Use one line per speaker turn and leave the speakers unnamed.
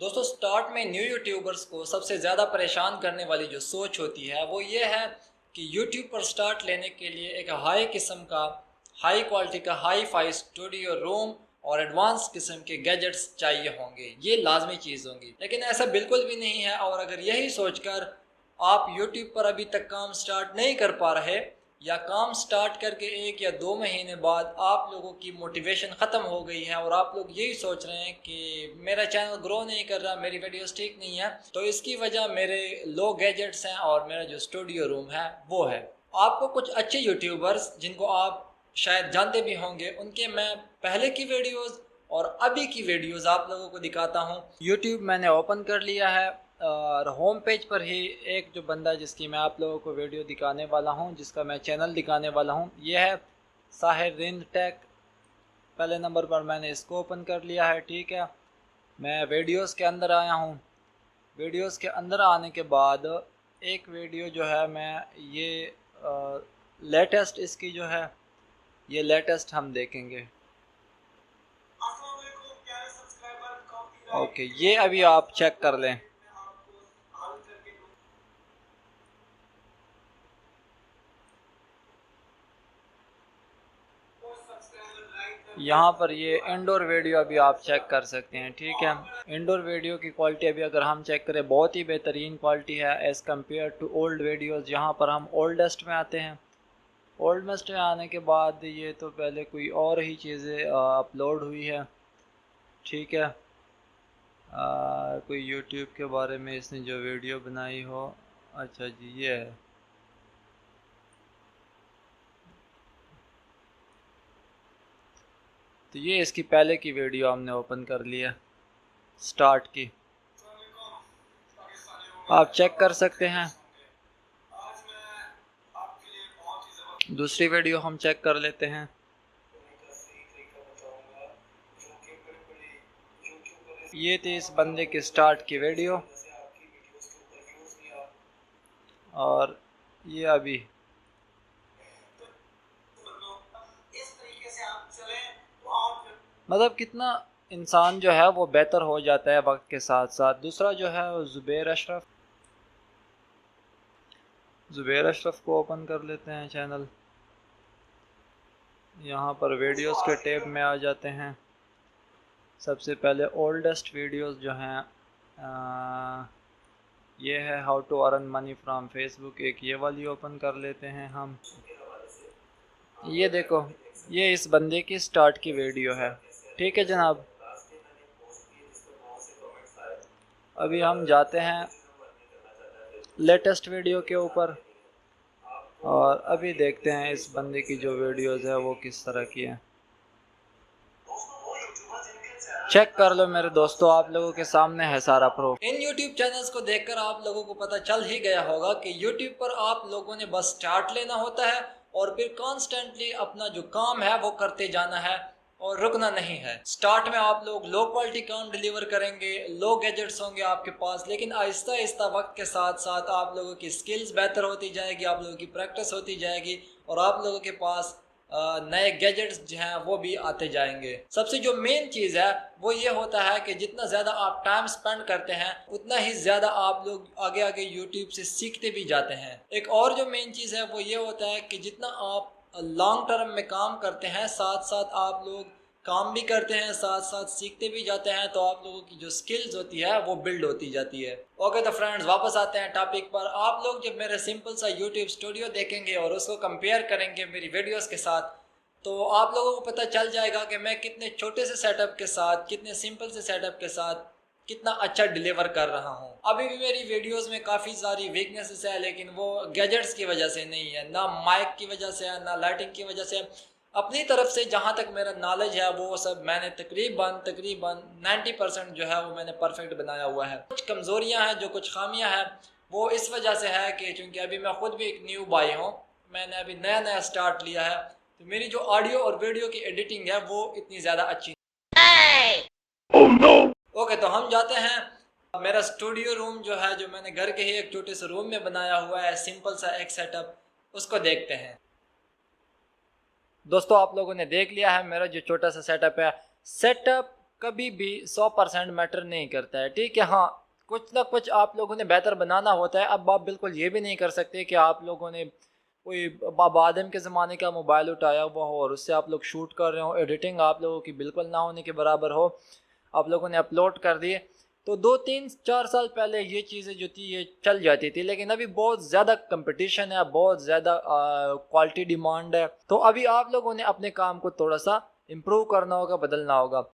दोस्तों स्टार्ट में new YouTubers को सबसे ज़्यादा परेशान करने वाली जो सोच होती है वो ये है कि यूट्यूब पर स्टार्ट लेने के लिए एक हाई किस्म का हाई क्वालिटी का हाई फाई स्टूडियो रूम और एडवांस किस्म के गैजेट्स चाहिए होंगे। ये लाजमी चीज़ होंगी, लेकिन ऐसा बिल्कुल भी नहीं है। और अगर यही सोचकर आप यूट्यूब पर अभी तक काम स्टार्ट नहीं कर पा रहे या काम स्टार्ट करके 1 या 2 महीने बाद आप लोगों की मोटिवेशन ख़त्म हो गई है और आप लोग यही सोच रहे हैं कि मेरा चैनल ग्रो नहीं कर रहा, मेरी वीडियोस ठीक नहीं है, तो इसकी वजह मेरे लो गैजेट्स हैं और मेरा जो स्टूडियो रूम है वो है। आपको कुछ अच्छे यूट्यूबर्स जिनको आप शायद जानते भी होंगे, उनके मैं पहले की वीडियोज़ और अभी की वीडियोज़ आप लोगों को दिखाता हूँ। यूट्यूब मैंने ओपन कर लिया है और होम पेज पर ही एक जो बंदा जिसकी मैं आप लोगों को वीडियो दिखाने वाला हूं, जिसका मैं चैनल दिखाने वाला हूं, यह है साहिर रिंद टेक। पहले नंबर पर मैंने इसको ओपन कर लिया है। ठीक है, मैं वीडियोस के अंदर आया हूं। वीडियोस के अंदर आने के बाद एक वीडियो जो है मैं ये लेटेस्ट इसकी जो है ये लेटेस्ट हम देखेंगे। ओके, ये अभी आप चेक कर लें। यहाँ पर ये इंडोर वीडियो अभी आप चेक कर सकते हैं। ठीक है, इंडोर वीडियो की क्वालिटी अभी अगर हम चेक करें बहुत ही बेहतरीन क्वालिटी है as compared to old videos. यहाँ पर हम ओल्डेस्ट में आते हैं। ओल्डेस्ट में आने के बाद ये तो पहले कोई और ही चीज़ें अपलोड हुई है। ठीक है, कोई यूट्यूब के बारे में इसने जो वीडियो बनाई हो। अच्छा जी, ये है। तो ये इसकी पहले की वीडियो हमने ओपन कर लिया स्टार्ट की, आप चेक कर सकते हैं। दूसरी वीडियो हम चेक कर लेते हैं। ये थी इस बंदे की स्टार्ट की वीडियो और ये अभी मतलब कितना इंसान जो है वो बेहतर हो जाता है वक्त के साथ साथ। दूसरा जो है वो ज़ुबैर अशरफ को ओपन कर लेते हैं चैनल। यहाँ पर वीडियोस के टैब में आ जाते हैं। सबसे पहले ओल्डेस्ट वीडियोस जो हैं ये है how to earn money from Facebook, एक ये वाली ओपन कर लेते हैं हम। ये देखो, ये इस बंदे की स्टार्ट की वीडियो है। ठीक है जनाब, अभी हम जाते हैं लेटेस्ट वीडियो के ऊपर और अभी देखते हैं इस बंदे की जो वीडियोस है वो किस तरह की है। चेक कर लो मेरे दोस्तों, आप लोगों के सामने है सारा प्रूफ। इन YouTube चैनल्स को देखकर आप लोगों को पता चल ही गया होगा कि YouTube पर आप लोगों ने बस स्टार्ट लेना होता है और फिर कॉन्स्टेंटली अपना जो काम है वो करते जाना है और रुकना नहीं है। स्टार्ट में आप लोग लो क्वालिटी काम डिलीवर करेंगे, लो गैजेट्स होंगे आपके पास, लेकिन आहिस्ता आहिस्ता वक्त के साथ साथ आप लोगों की स्किल्स बेहतर होती जाएगी, आप लोगों की प्रैक्टिस होती जाएगी और आप लोगों के पास नए गैजेट्स जो हैं वो भी आते जाएंगे। सबसे जो मेन चीज़ है वो ये होता है कि जितना ज़्यादा आप टाइम स्पेंड करते हैं उतना ही ज़्यादा आप लोग आगे आगे यूट्यूब से सीखते भी जाते हैं। एक और जो मेन चीज़ है वो ये होता है कि जितना आप लॉन्ग टर्म में काम करते हैं साथ साथ आप लोग काम भी करते हैं, साथ साथ सीखते भी जाते हैं, तो आप लोगों की जो स्किल्स होती है वो बिल्ड होती जाती है। ओके तो फ्रेंड्स, वापस आते हैं टॉपिक पर। आप लोग जब मेरा सिंपल सा यूट्यूब स्टूडियो देखेंगे और उसको कंपेयर करेंगे मेरी वीडियोस के साथ, तो आप लोगों को पता चल जाएगा कि मैं कितने छोटे से सेटअप के साथ, कितने सिंपल से सेटअप के साथ कितना अच्छा डिलीवर कर रहा हूँ। अभी भी मेरी वीडियोस में काफ़ी सारी वीकनेसेस है, लेकिन वो गैजेट्स की वजह से नहीं है, ना माइक की वजह से है, ना लाइटिंग की वजह से। अपनी तरफ से जहाँ तक मेरा नॉलेज है वो सब मैंने तकरीबन 90% जो है वो मैंने परफेक्ट बनाया हुआ है। कुछ कमज़ोरियाँ हैं, जो कुछ खामियाँ हैं, वो इस वजह से है कि चूँकि अभी मैं ख़ुद भी एक न्यू बॉय हूँ, मैंने अभी नया नया स्टार्ट लिया है, तो मेरी जो ऑडियो और वीडियो की एडिटिंग है वो इतनी ज़्यादा अच्छी oh, no. ओके तो हम जाते हैं मेरा स्टूडियो रूम जो है, जो मैंने घर के ही एक छोटे से रूम में बनाया हुआ है, सिंपल सा एक सेटअप, उसको देखते हैं। दोस्तों आप लोगों ने देख लिया है मेरा जो छोटा सा सेटअप है। सेटअप कभी भी 100% मैटर नहीं करता है, ठीक है। हाँ, कुछ ना कुछ आप लोगों ने बेहतर बनाना होता है। अब आप बिल्कुल ये भी नहीं कर सकते कि आप लोगों ने कोई बाबा आदम के ज़माने का मोबाइल उठाया हुआ हो और उससे आप लोग शूट कर रहे हो, एडिटिंग आप लोगों की बिल्कुल ना होने के बराबर हो, आप लोगों ने अपलोड कर दिए। तो 2 3 4 साल पहले ये चीज़ें जो थी ये चल जाती थी, लेकिन अभी बहुत ज़्यादा कंपटीशन है, बहुत ज़्यादा क्वालिटी डिमांड है। तो अभी आप लोगों ने अपने काम को थोड़ा सा इम्प्रूव करना होगा, बदलना होगा।